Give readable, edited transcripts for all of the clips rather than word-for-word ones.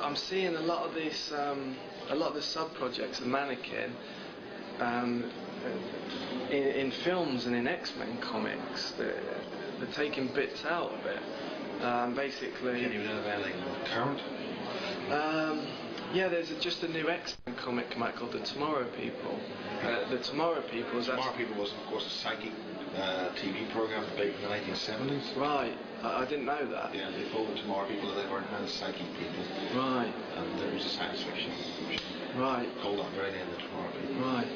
I'm seeing a lot of these, a lot of the sub-projects of mannequin in films and in X-Men comics. They're taking bits out of it. Basically. Can you know about like current? Yeah, there's just a new X-Men comic come out called The Tomorrow People. The Tomorrow People is Tomorrow People was, of course, a psychic TV program back in the 1970s. Right, I didn't know that. Yeah, they called the Tomorrow People, and they weren't kind of psychic people. Right. And there was a science fiction. Right. Called that very name, The Tomorrow People. Right.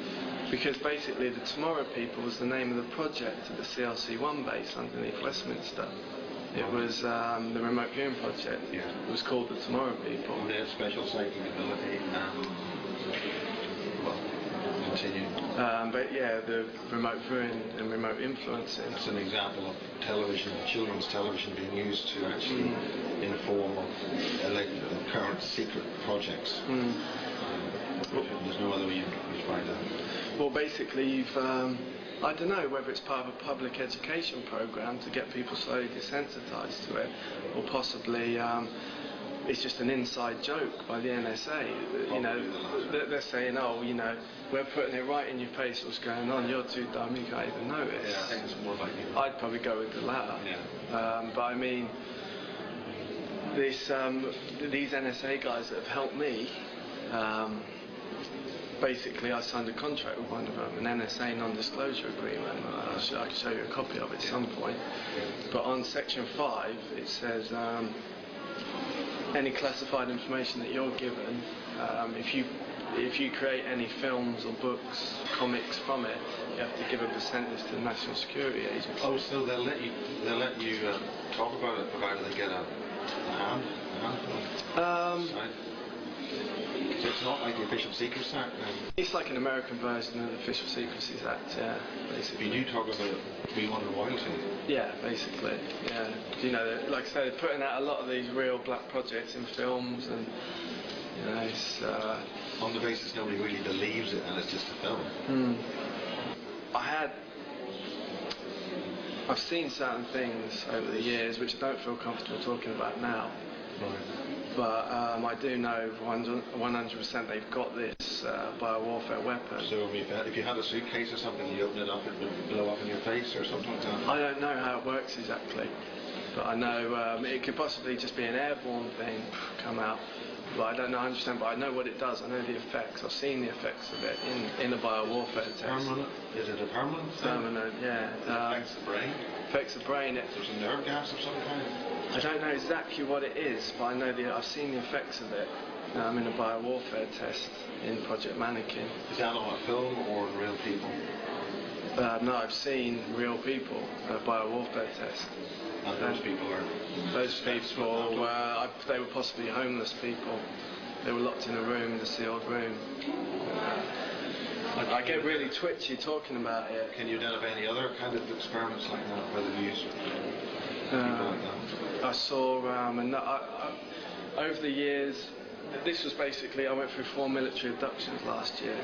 Because basically, The Tomorrow People was the name of the project at the CRC1 base underneath Westminster. It was the remote viewing project. Yeah. It was called The Tomorrow People. And they had special psychic ability. Well, continue. But yeah, the remote viewing and remote influencing. That's an example of television, children's television being used to actually in the form of current secret projects. There's no other way you can find that. Well, basically, you've. I don't know whether it's part of a public education program to get people slowly desensitised to it, or possibly it's just an inside joke by the NSA. You know, they're saying, oh, you know, we're putting it right in your face what's going on. You're too dumb, you can't even notice. Yeah, I think it's more likely. I'd probably go with the latter. Yeah. But I mean, these NSA guys that have helped me. Basically, I signed a contract with one of them, an NSA non-disclosure agreement. I can show you a copy of it at some point. But on Section 5, it says any classified information that you're given, if you create any films or books, comics from it, you have to give a percentage to the National Security Agency. Oh, so they'll let you talk about it, provided they get a hand. So it's not like the Official Secrets Act then? It's like an American version of the Official Secrecies Act, yeah, basically. You do talk about being under royalty? Yeah, basically, yeah. You know, like I said, they're putting out a lot of these real black projects in films, and, you know, it's... on the basis nobody really believes it, and it's just a film. I've seen certain things over the years which I don't feel comfortable talking about now. Right. But I do know 100% they've got this biowarfare weapon. So if you had a suitcase or something, you open it up, it would blow up in your face or something like that? I don't know how it works exactly, but I know it could possibly just be an airborne thing come out. But I don't know 100%, but I know what it does. I know the effects. I've seen the effects of it in a biowarfare test. Permanent? Is it a permanent thing? Permanent, yeah. It affects the brain? Affects the brain. There's a nerve gas of some kind? I don't know exactly what it is, but I know I've seen the effects of it in a biowarfare test in Project Mannequin. Is that on a film or real people? No, I've seen real people, a biowarfare test. And those people are... Those people, they were possibly homeless people. They were locked in a room, in a sealed room. I get really twitchy talking about it. Can you identify any other kind of experiments like that, whether you use people like that? I saw, over the years, this was basically, I went through 4 military abductions last year.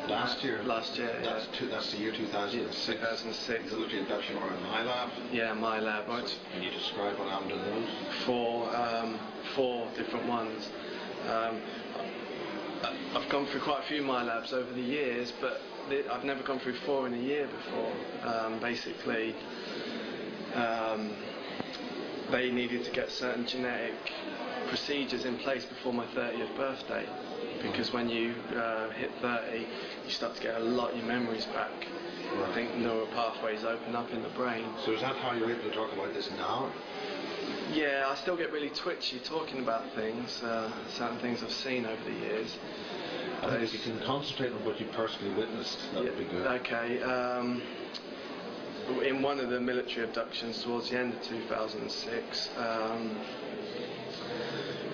Last year? Last year, that's the year 2006. 2006. Military abduction or in my lab? Yeah, my lab. Right. Can you describe what happened in those? 4 different ones. I've gone through quite a few my labs over the years, but I've never gone through 4 in a year before. Basically, they needed to get certain genetic procedures in place before my 30th birthday, because when you hit 30, you start to get a lot of your memories back. Right. I think neural pathways open up in the brain. So is that how you're able to talk about this now? Yeah, I still get really twitchy talking about things, certain things I've seen over the years. I think if you can concentrate on what you personally witnessed, that would be good. Okay. In one of the military abductions towards the end of 2006,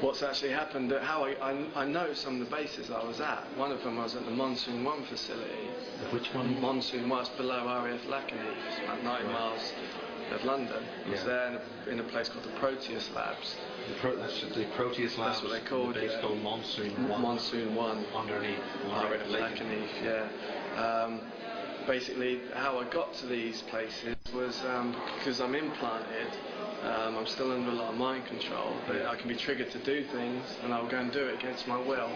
what's actually happened, how I know some of the bases I was at. One of them I was at the Monsoon 1 facility. Which one? Monsoon 1, below RAF Lacanheath, it's about 9 miles of London. I was there in a place called the Proteus Labs. That's the Proteus Labs. That's what they called it. It's called Monsoon 1. Monsoon 1. Underneath RAF Lacanheath, yeah. Basically, how I got to these places was because I'm implanted I'm still under a lot of mind control. But I can be triggered to do things, and I'll go and do it against my will,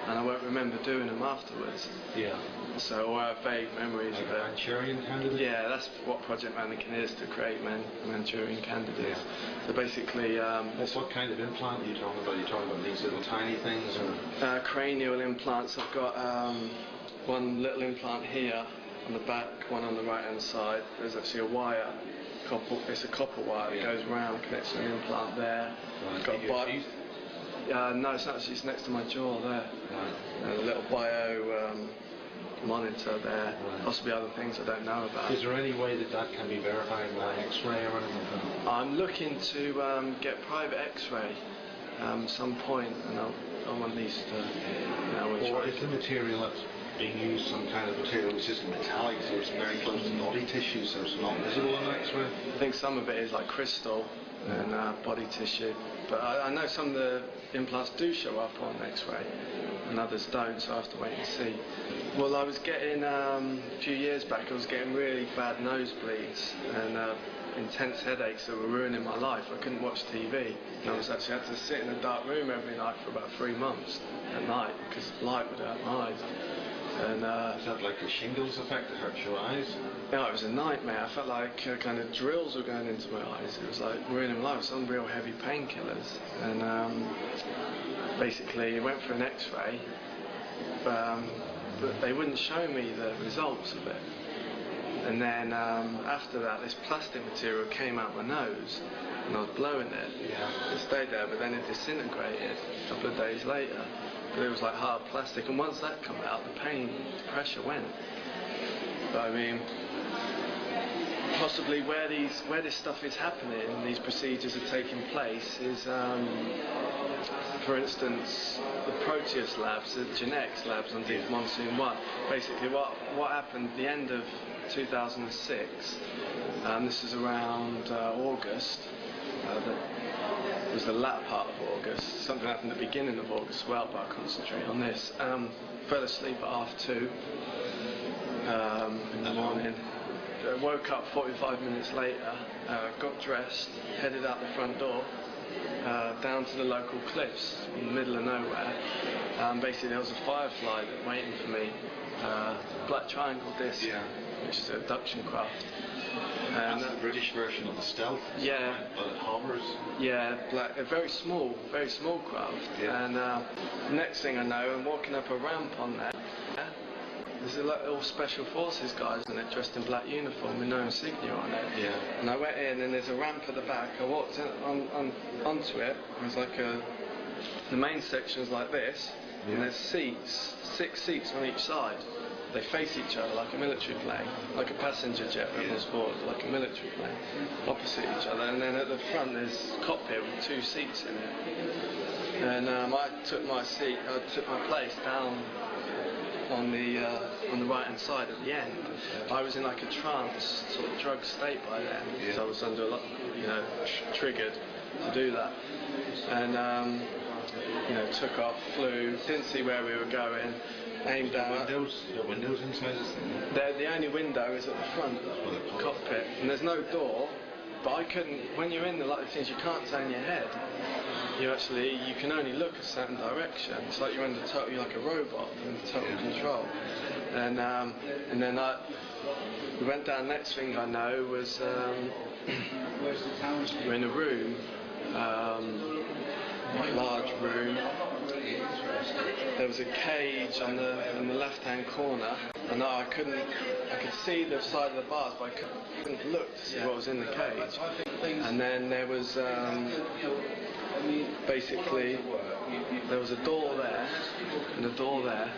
and I won't remember doing them afterwards. Yeah. So I have vague memories of it. Manchurian candidate? Yeah, that's what Project Mannequin is, to create Manchurian candidates. Yeah. So basically... what kind of implant are you talking about? Are you talking about these little tiny things? Or? Cranial implants. I've got one little implant here on the back, one on the right hand side. There's actually a wire. It's a copper wire that goes around, connects to an implant there. Right. Got no, it's actually it's next to my jaw there. Right. A little bio monitor there. Right. Possibly other things I don't know about. Is there any way that can be verified by X-ray or anything? I'm looking to get private X-ray some point, and I want these to. Or is the material that's being used some kind of material which isn't metallic, so it's very close to body tissue, so it's not visible on X-ray? I think some of it is like crystal and body tissue, but I know some of the implants do show up on X-ray and others don't, so I have to wait and see. Well, I was getting, a few years back, I was getting really bad nosebleeds and intense headaches that were ruining my life. I couldn't watch TV, and I was actually had to sit in a dark room every night for about 3 months at night because light would hurt my eyes. And, is that like a shingles effect that hurts your eyes? No, it was a nightmare. I felt like kind of drills were going into my eyes. It was like ruining my life. Some real heavy painkillers. And basically, I went for an X-ray, but they wouldn't show me the results of it. And then after that, this plastic material came out my nose, and I was blowing it. Yeah. It stayed there, but then it disintegrated a couple of days later. But it was like hard plastic, and once that came out, the pain, the pressure went. But I mean, possibly where this stuff is happening, these procedures are taking place, is, for instance, the Proteus labs, the genetics labs on Deep Monsoon 1. Basically, what happened at the end of 2006, this is around August, it was the latter part of August. Something happened at the beginning of August as well, but I'll concentrate on this. Fell asleep at 2:30 in the morning. Woke up 45 minutes later, got dressed, headed out the front door, down to the local cliffs in the middle of nowhere. Basically, there was a firefly waiting for me, black triangle disc, which is a abduction craft. And that's the British version of the Stealth. Yeah. But it hovers. Yeah, a very small craft. Yeah. And next thing I know, I'm walking up a ramp on there. There's all special forces guys in it, dressed in black uniform with no insignia on it. Yeah. And I went in, and there's a ramp at the back. I walked onto it. It was like the main section is like this, and there's 6 seats on each side. They face each other like a military plane, like a passenger jet rebels forward, like a military plane, opposite each other. And then at the front there's a cockpit with 2 seats in it. And I took my place down on the right hand side at the end. I was in like a trance, sort of drug state by then, because I was under a lot, triggered to do that. And took off, flew, didn't see where we were going. Aimed down. The windows inside this thing? The only window is at the front cockpit, and there's no door. But I couldn't. When you're in the light things, you can't turn your head. You can only look a certain direction. It's like you're like a robot in total control. And then we went down. Next thing I know was we're in a room, large room. There was a cage on the left-hand corner, and I could see the side of the bars, but I couldn't look to see what was in the cage. And then there was basically there was a door there and a door there.